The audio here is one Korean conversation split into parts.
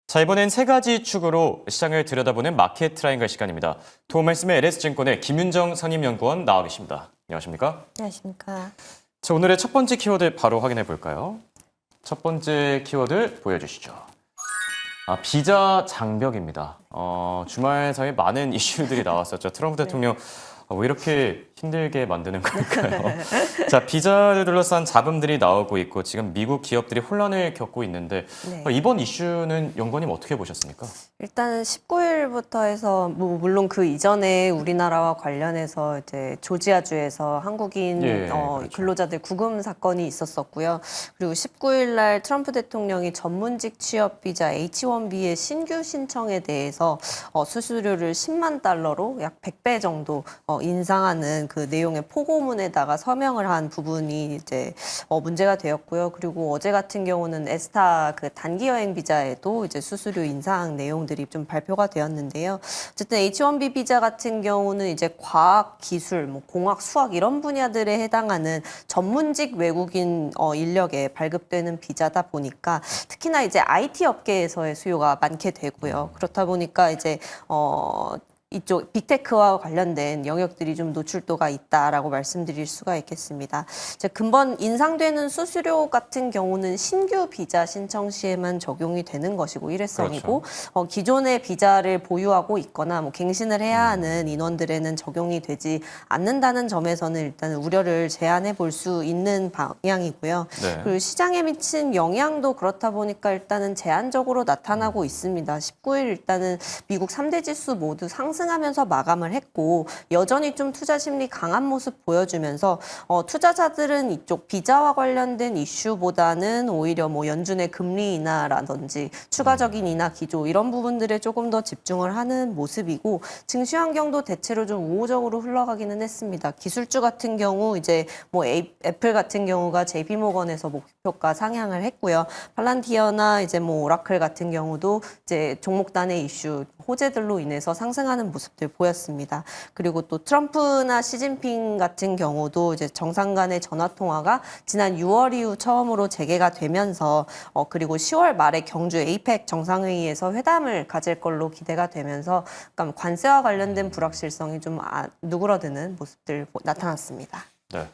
자, 이번엔 세 가지 축으로 시장을 들여다보는 마켓 트라이앵글 시간입니다. 도움 말씀에 LS증권의 김윤정 선임연구원 나와 계십니다. 안녕하십니까? 안녕하십니까. 자, 오늘의 첫 번째 키워드 바로 확인해 볼까요? 첫 번째 키워드 보여주시죠. 비자 장벽입니다. 주말 사이에 많은 이슈들이 나왔었죠. 트럼프 대통령 왜 이렇게 힘들게 만드는 걸까요? 자, 비자를 둘러싼 잡음들이 나오고 있고 지금 미국 기업들이 혼란을 겪고 있는데 이번 이슈는 연구원님 어떻게 보셨습니까? 일단은 19일부터 해서 물론 그 이전에 우리나라와 관련해서 이제 조지아주에서 한국인 그렇죠. 근로자들 구금 사건이 있었었고요. 그리고 19일 날 트럼프 대통령이 전문직 취업 비자 H-1B의 신규 신청에 대해서 수수료를 10만 달러로 약 100배 정도 인상하는 그 내용의 포고문에다가 서명을 한 부분이 이제 문제가 되었고요. 그리고 어제 같은 경우는 에스타 그 단기 여행 비자에도 이제 수수료 인상 내용들이 좀 발표가 되었는데요. 어쨌든 H-1B 비자 같은 경우는 이제 과학, 기술, 뭐 공학, 수학 이런 분야들에 해당하는 전문직 외국인 인력에 발급되는 비자다 보니까 특히나 이제 IT 업계에서의 수요가 많게 되고요. 그렇다 보니까 이제 이쪽 빅테크와 관련된 영역들이 좀 노출도가 있다라고 말씀드릴 수가 있겠습니다. 이제 근본 인상되는 수수료 같은 경우는 신규 비자 신청 시에만 적용이 되는 것이고 일회성이고 그렇죠. 기존의 비자를 보유하고 있거나 뭐 갱신을 해야 하는 인원들에는 적용이 되지 않는다는 점에서는 일단 우려를 제한해 볼 수 있는 방향이고요. 네. 그리고 시장에 미친 영향도 그렇다 보니까 일단은 제한적으로 나타나고 있습니다. 19일 일단은 미국 3대 지수 모두 상승하면서 마감을 했고 여전히 좀 투자 심리 강한 모습 보여주면서 투자자들은 이쪽 비자와 관련된 이슈보다는 오히려 뭐 연준의 금리 인하라든지 추가적인 인하 기조 이런 부분들에 조금 더 집중을 하는 모습이고 증시 환경도 대체로 좀 우호적으로 흘러가기는 했습니다. 기술주 같은 경우 이제 뭐 애플 같은 경우가 JP모건에서 목표가 상향을 했고요. 팔란티어나 이제 뭐 오라클 같은 경우도 이제 종목단의 이슈 호재들로 인해서 상승하는 모습들 보였습니다. 그리고 또 트럼프나 시진핑 같은 경우도 이제 정상 간의 전화 통화가 지난 6월 이후 처음으로 재개가 되면서 그리고 10월 말에 경주 에이펙 정상회의에서 회담을 가질 걸로 기대가 되면서 그러니까 관세와 관련된 불확실성이 좀 누그러드는 모습들 나타났습니다. 네.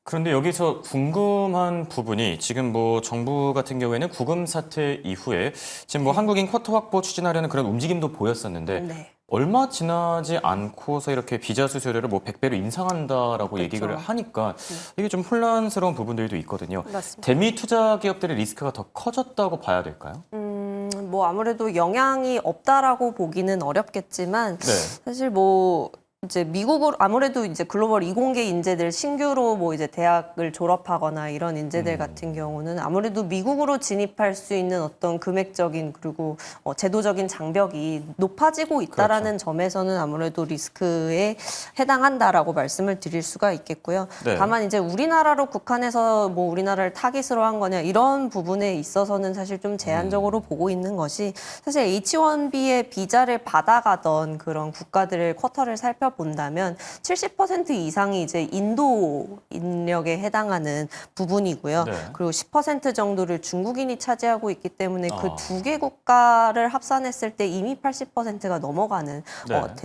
그런데 여기서 궁금한 부분이 지금 뭐 정부 같은 경우에는 구금 사태 이후에 지금 뭐 한국인 쿼터 확보 추진하려는 그런 움직임도 보였었는데 얼마 지나지 않고서 이렇게 비자 수수료를 뭐 100배로 인상한다라고 그렇죠. 얘기를 하니까 이게 좀 혼란스러운 부분들도 있거든요. 맞습니다. 대미 투자 기업들의 리스크가 더 커졌다고 봐야 될까요? 뭐 아무래도 영향이 없다라고 보기는 어렵겠지만 사실 뭐 이제 미국으로 아무래도 이제 글로벌 이공계 인재들 신규로 뭐 이제 대학을 졸업하거나 이런 인재들 같은 경우는 아무래도 미국으로 진입할 수 있는 어떤 금액적인 그리고 제도적인 장벽이 높아지고 있다라는 그렇죠. 점에서는 아무래도 리스크에 해당한다라고 말씀을 드릴 수가 있겠고요. 다만 이제 우리나라로 국한해서 뭐 우리나라를 타깃으로 한 거냐 이런 부분에 있어서는 사실 좀 제한적으로 보고 있는 것이 사실 H-1B의 비자를 받아가던 그런 국가들의 쿼터를 본다면 70% 이상이 이제 인도 인력에 해당하는 부분이고요. 그리고 10% 정도를 중국인이 차지하고 있기 때문에 그 두 개 국가를 합산했을 때 이미 80%가 넘어가는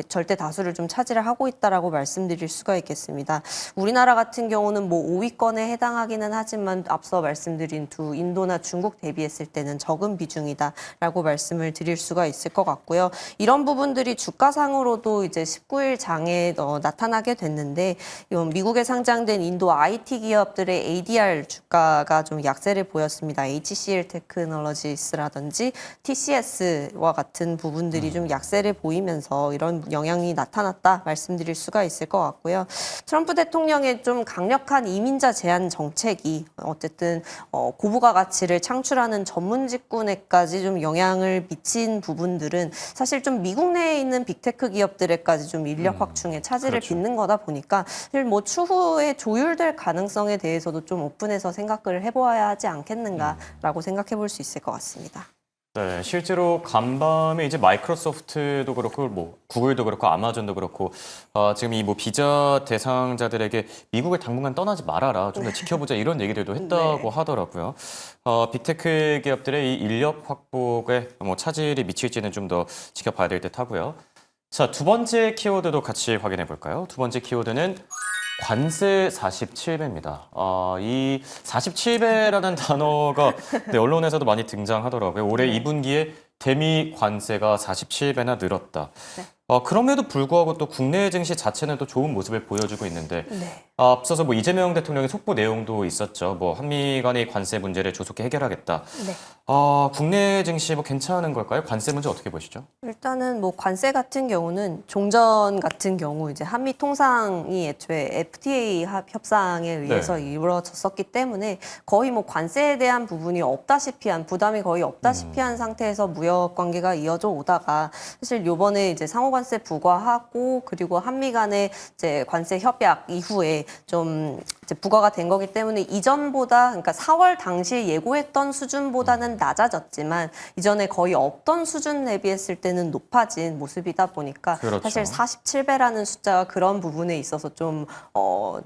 절대 다수를 좀 차지를 하고 있다라고 말씀드릴 수가 있겠습니다. 우리나라 같은 경우는 뭐 5위권에 해당하기는 하지만 앞서 말씀드린 두 인도나 중국 대비했을 때는 적은 비중이다라고 말씀을 드릴 수가 있을 것 같고요. 이런 부분들이 주가상으로도 이제 19일 장에 나타나게 됐는데 미국에 상장된 인도 IT 기업들의 ADR 주가가 좀 약세를 보였습니다. HCL 테크놀로지스라든지 TCS와 같은 부분들이 좀 약세를 보이면서 이런 영향이 나타났다 말씀드릴 수가 있을 것 같고요. 트럼프 대통령의 좀 강력한 이민자 제한 정책이 어쨌든 고부가 가치를 창출하는 전문 직군에까지 좀 영향을 미친 부분들은 사실 좀 미국 내에 있는 빅테크 기업들에까지 좀 인력 확충에 차질을 빚는 거다 보니까 사실 뭐 추후에 조율될 가능성에 대해서도 좀 오픈해서 생각을 해보아야 하지 않겠는가라고 생각해 볼 수 있을 것 같습니다. 네, 실제로 간밤에 이제 마이크로소프트도 그렇고 뭐 구글도 그렇고 아마존도 그렇고 지금 이 뭐 비자 대상자들에게 미국을 당분간 떠나지 말아라, 좀 더 지켜보자 이런 얘기들도 했다고 네. 하더라고요. 빅테크 기업들의 이 인력 확보에 뭐 차질이 미칠지는 좀 더 지켜봐야 될 듯 하고요. 자, 두 번째 키워드도 같이 확인해 볼까요? 두 번째 키워드는 관세 47배입니다. 이 47배라는 단어가 네, 언론에서도 많이 등장하더라고요. 올해 네. 2분기에 대미 관세가 47배나 늘었다. 네. 그럼에도 불구하고 또 국내 증시 자체는 또 좋은 모습을 보여주고 있는데 네. 앞서서 뭐 이재명 대통령의 속보 내용도 있었죠. 뭐 한미 간의 관세 문제를 조속히 해결하겠다. 네. 국내 증시 뭐 괜찮은 걸까요? 관세 문제 어떻게 보시죠? 일단은 뭐 관세 같은 경우는 종전 같은 경우 이제 한미 통상이 애초에 FTA 협상에 의해서 이루어졌었기 때문에 거의 뭐 관세에 대한 부분이 없다시피 한 부담이 거의 없다시피 한 상태에서 무역 관계가 이어져 오다가 사실 요번에 이제 상호 관세 부과하고 그리고 한미 간의 이제 관세 협약 이후에 좀 이제 부과가 된 거기 때문에 이전보다 그러니까 4월 당시에 예고했던 수준보다는 낮아졌지만 이전에 거의 없던 수준 대비했을 때는 높아진 모습이다 보니까 그렇죠. 사실 47배라는 숫자가 그런 부분에 있어서 좀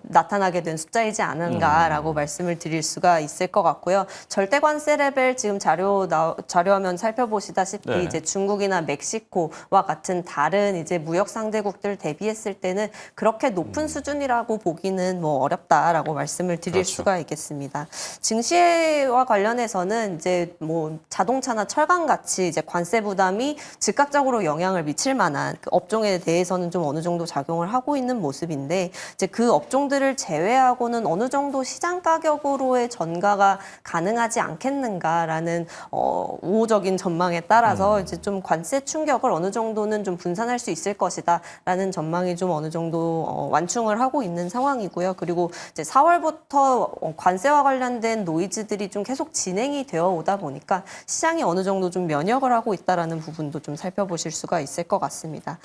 나타나게 된 숫자이지 않은가라고 말씀을 드릴 수가 있을 것 같고요. 절대 관세 레벨 지금 자료화면 살펴보시다시피 네. 이제 중국이나 멕시코와 같은 다른 이제 무역 상대국들 대비했을 때는 그렇게 높은 수준이라고 보기는 뭐 어렵다라고 말씀을 드릴 그렇죠. 수가 있겠습니다. 증시와 관련해서는 이제 뭐 자동차나 철강 같이 이제 관세 부담이 즉각적으로 영향을 미칠 만한 그 업종에 대해서는 좀 어느 정도 작용을 하고 있는 모습인데 이제 그 업종들을 제외하고는 어느 정도 시장 가격으로의 전가가 가능하지 않겠는가라는 우호적인 전망에 따라서 이제 좀 관세 충격을 어느 정도는 좀 분산할 수 있을 것이다라는 전망이 좀 어느 정도 완충을 하고 있는 상황이고요. 그리고 이제 4월부터 관세와 관련된 노이즈들이 좀 계속 진행이 되어 오다 보니까 시장이 어느 정도 좀 면역을 하고 있다라는 부분도 좀 살펴보실 수가 있을 것 같습니다.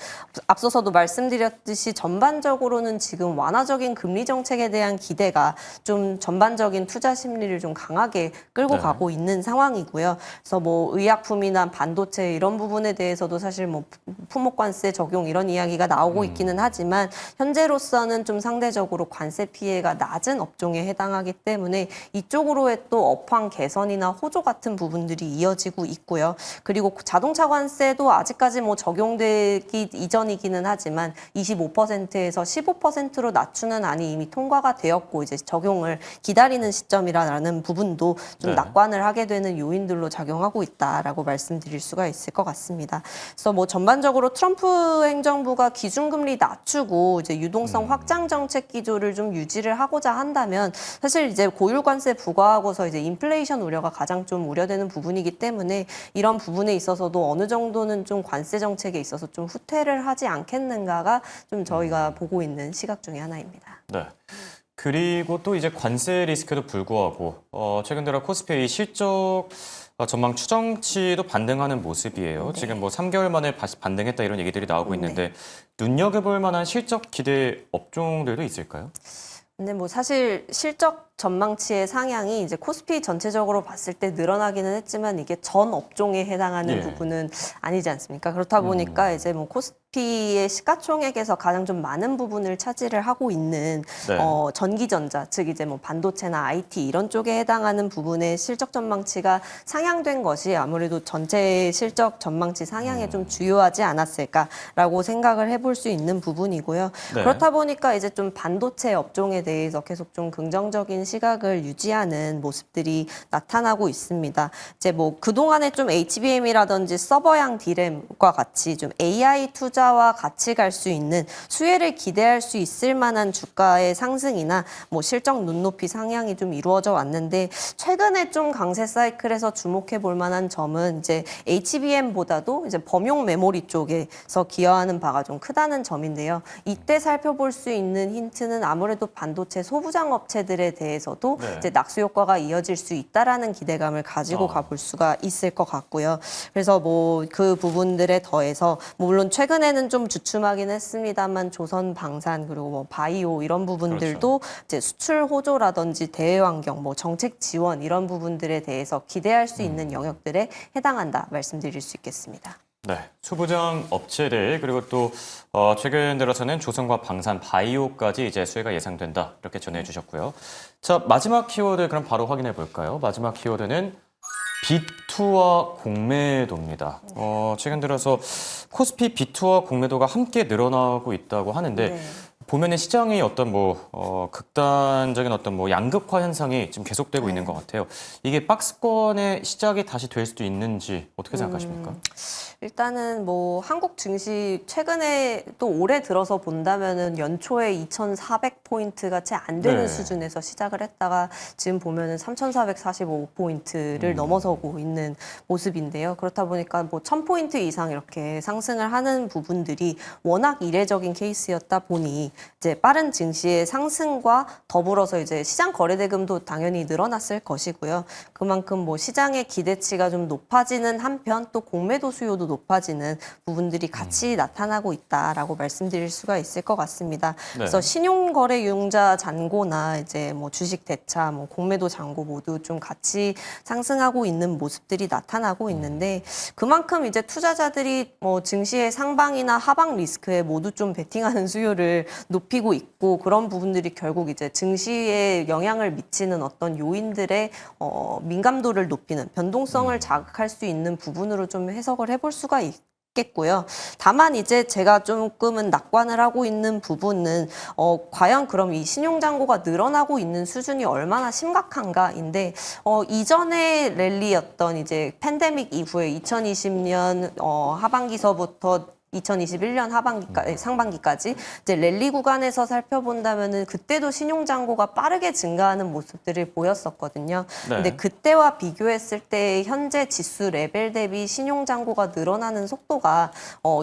앞서서도 말씀드렸듯이 전반적으로는 지금 완화적인 금리 정책에 대한 기대가 좀 전반적인 투자 심리를 좀 강하게 끌고 네. 가고 있는 상황이고요. 그래서 뭐 의약품이나 반도체 이런 부분에 대해서도 사실 뭐 품목관세 적용 이런 이야기가 나오고 있기는 하지만 현재로서는 좀 상대적으로 관세 피해가 낮은 업종에 해당하기 때문에 이쪽으로의 또 업황 개선이나 호조 같은 부분들이 이어지고 있고요. 그리고 자동차 관세도 아직까지 뭐 적용되기 이전이기는 하지만 25%에서 15%로 낮추는 안이 이미 통과가 되었고 이제 적용을 기다리는 시점이라는 부분도 좀 네. 낙관을 하게 되는 요인들로 작용하고 있다라고 말씀드릴 수가 있을 것 같습니다. 그래서 뭐 전반적으로 트럼프 행정부가 기준금리 낮추고 이제 유동성 확장 정책 기조를 좀 유지를 하고자 한다면 사실 이제 고율 관세 부과하고서 이제 인플레이션 우려가 가장 좀 우려되는 부분이기 때문에 이런 부분에 있어서도 어느 정도는 좀 관세 정책에 있어서 좀 후퇴를 하지 않겠는가가 좀 저희가 보고 있는 시각 중에 하나입니다. 네. 그리고 또 이제 관세 리스크에도 불구하고 최근 들어 코스피의 실적 전망 추정치도 반등하는 모습이에요. 네. 지금 뭐 3개월 만에 다시 반등했다 이런 얘기들이 나오고 있는데 눈여겨볼 만한 실적 기대 업종들도 있을까요? 근데 뭐 사실 실적 전망치의 상향이 이제 코스피 전체적으로 봤을 때 늘어나기는 했지만 이게 전 업종에 해당하는 예. 부분은 아니지 않습니까? 그렇다 보니까 이제 뭐 코스피의 시가총액에서 가장 좀 많은 부분을 차지를 하고 있는 네. 전기전자, 즉 이제 뭐 반도체나 IT 이런 쪽에 해당하는 부분의 실적 전망치가 상향된 것이 아무래도 전체 실적 전망치 상향에 좀 주요하지 않았을까라고 생각을 해볼 수 있는 부분이고요. 네. 그렇다 보니까 이제 좀 반도체 업종에 대해서 계속 좀 긍정적인 시각을 유지하는 모습들이 나타나고 있습니다. 이제 뭐 그동안에 좀 HBM이라든지 서버형 D램과 같이 좀 AI 투자와 같이 갈 수 있는 수혜를 기대할 수 있을 만한 주가의 상승이나 뭐 실적 눈높이 상향이 좀 이루어져 왔는데 최근에 좀 강세 사이클에서 주목해 볼 만한 점은 이제 HBM보다도 이제 범용 메모리 쪽에서 기여하는 바가 좀 크다는 점인데요. 이때 살펴볼 수 있는 힌트는 아무래도 반도체 소부장 업체들에 대해서도 네. 이제 낙수 효과가 이어질 수 있다라는 기대감을 가지고 가볼 수가 있을 것 같고요. 그래서 뭐 그 부분들에 더해서 물론 최근에는 최근에는 좀 주춤하긴 했습니다만 조선 방산 그리고 뭐 바이오 이런 부분들도 이제 수출 호조라든지 대외 환경, 뭐 정책 지원 이런 부분들에 대해서 기대할 수 있는 영역들에 해당한다 말씀드릴 수 있겠습니다. 네, 소부장 업체들 그리고 또 최근 들어서는 조선과 방산, 바이오까지 이제 수혜가 예상된다 이렇게 전해주셨고요. 자, 마지막 키워드 그럼 바로 확인해 볼까요? 마지막 키워드는 B2와 공매도입니다. 최근 들어서 코스피 B2와 공매도가 함께 늘어나고 있다고 하는데 네. 보면은 시장이 어떤 극단적인 어떤 양극화 현상이 지금 계속되고 있는 것 같아요. 이게 박스권의 시작이 다시 될 수도 있는지 어떻게 생각하십니까? 일단은 뭐 한국 증시 최근에 또 올해 들어서 본다면은 연초에 2,400포인트가 채 안 되는 네. 수준에서 시작을 했다가 지금 보면은 3,445포인트를 넘어서고 있는 모습인데요. 그렇다 보니까 뭐 1,000포인트 이상 이렇게 상승을 하는 부분들이 워낙 이례적인 케이스였다 보니 이제 빠른 증시의 상승과 더불어서 이제 시장 거래대금도 당연히 늘어났을 것이고요. 그만큼 뭐 시장의 기대치가 좀 높아지는 한편 또 공매도 수요도 높아지는 부분들이 같이 나타나고 있다라고 말씀드릴 수가 있을 것 같습니다. 그래서 신용거래융자 잔고나 이제 뭐 주식 대차, 뭐 공매도 잔고 모두 좀 같이 상승하고 있는 모습들이 나타나고 있는데 그만큼 이제 투자자들이 뭐 증시의 상방이나 하방 리스크에 모두 좀 베팅하는 수요를 높이고 있고 그런 부분들이 결국 이제 증시에 영향을 미치는 어떤 요인들의 민감도를 높이는 변동성을 자극할 수 있는 부분으로 좀 해석을 해볼 수가 있겠고요. 다만 이제 제가 조금은 낙관을 하고 있는 부분은 과연 그럼 이 신용잔고가 늘어나고 있는 수준이 얼마나 심각한가인데 이전의 랠리였던 이제 팬데믹 이후에 2020년 하반기서부터 2021년 상반기까지 이제 랠리 구간에서 살펴본다면은 그때도 신용잔고가 빠르게 증가하는 모습들을 보였었거든요. 네. 근데 그때와 비교했을 때 현재 지수 레벨 대비 신용잔고가 늘어나는 속도가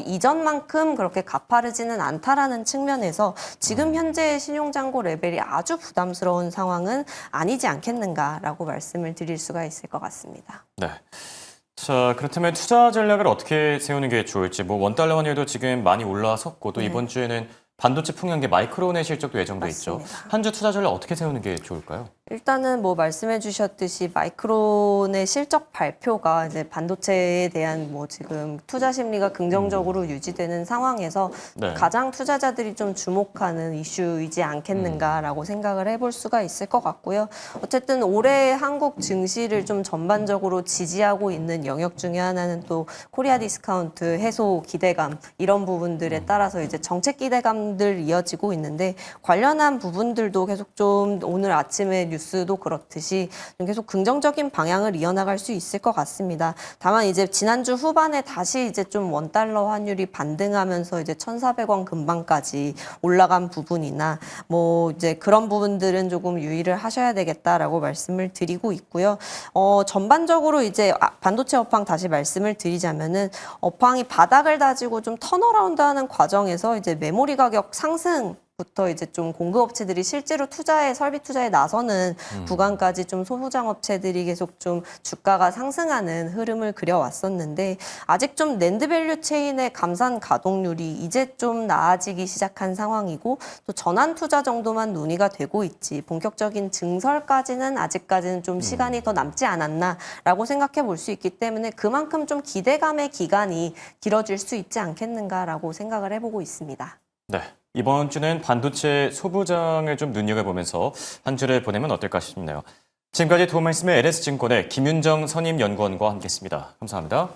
이전만큼 그렇게 가파르지는 않다라는 측면에서 지금 현재의 신용잔고 레벨이 아주 부담스러운 상황은 아니지 않겠는가라고 말씀을 드릴 수가 있을 것 같습니다. 네. 자, 그렇다면 투자 전략을 어떻게 세우는 게 좋을지, 원달러 환율도 지금 많이 올라섰고, 또 이번 주에는 반도체 풍량계 마이크론의 실적도 예정돼 있죠. 맞습니다. 한 주 투자 전략 어떻게 세우는 게 좋을까요? 일단은 뭐 말씀해 주셨듯이 마이크론의 실적 발표가 이제 반도체에 대한 뭐 지금 투자 심리가 긍정적으로 유지되는 상황에서 네. 가장 투자자들이 좀 주목하는 이슈이지 않겠는가라고 생각을 해볼 수가 있을 것 같고요. 어쨌든 올해 한국 증시를 좀 전반적으로 지지하고 있는 영역 중에 하나는 또 코리아 디스카운트 해소 기대감 이런 부분들에 따라서 이제 정책 기대감들 이어지고 있는데 관련한 부분들도 계속 좀 오늘 아침에 뉴스도 그렇듯이 좀 계속 긍정적인 방향을 이어나갈 수 있을 것 같습니다. 다만 이제 지난주 후반에 다시 이제 좀 원달러 환율이 반등하면서 이제 1,400원 근방까지 올라간 부분이나 뭐 이제 그런 부분들은 조금 유의를 하셔야 되겠다라고 말씀을 드리고 있고요. 전반적으로 이제 반도체 업황 다시 말씀을 드리자면은 업황이 바닥을 다지고 좀 턴어라운드하는 과정에서 이제 메모리 가격 상승 부터 이제 좀 공급업체들이 실제로 설비 투자에 나서는 구간까지 좀 소부장 업체들이 계속 좀 주가가 상승하는 흐름을 그려왔었는데 아직 좀 낸드 밸류 체인의 감산 가동률이 이제 좀 나아지기 시작한 상황이고 또 전환 투자 정도만 논의가 되고 있지 본격적인 증설까지는 아직까지는 좀 시간이 더 남지 않았나라고 생각해 볼 수 있기 때문에 그만큼 좀 기대감의 기간이 길어질 수 있지 않겠는가라고 생각을 해보고 있습니다. 네. 이번 주는 반도체 소부장을 좀 눈여겨보면서 한 주를 보내면 어떨까 싶네요. 지금까지 도움 말씀의 LS증권의 김윤정 선임연구원과 함께했습니다. 감사합니다.